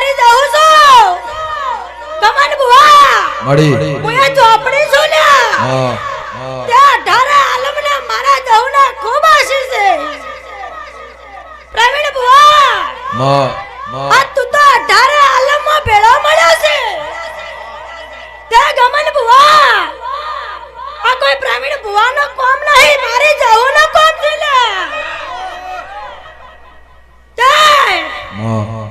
મારી જાઉં છું ગમન બુઆ મળી મુએ ચોપડી છું ને હા તે 18 આલમના મારા જહુના ખૂબ આશીષ છે પ્રવીણ બુઆ માં આ તું તો 18 આલમમાં ભેળો મળ્યો છે તે ગમન બુઆ આ કોઈ પ્રવીણ બુઆનો કોમ નહીં મારી જહુનો કોમ છે લે તે માં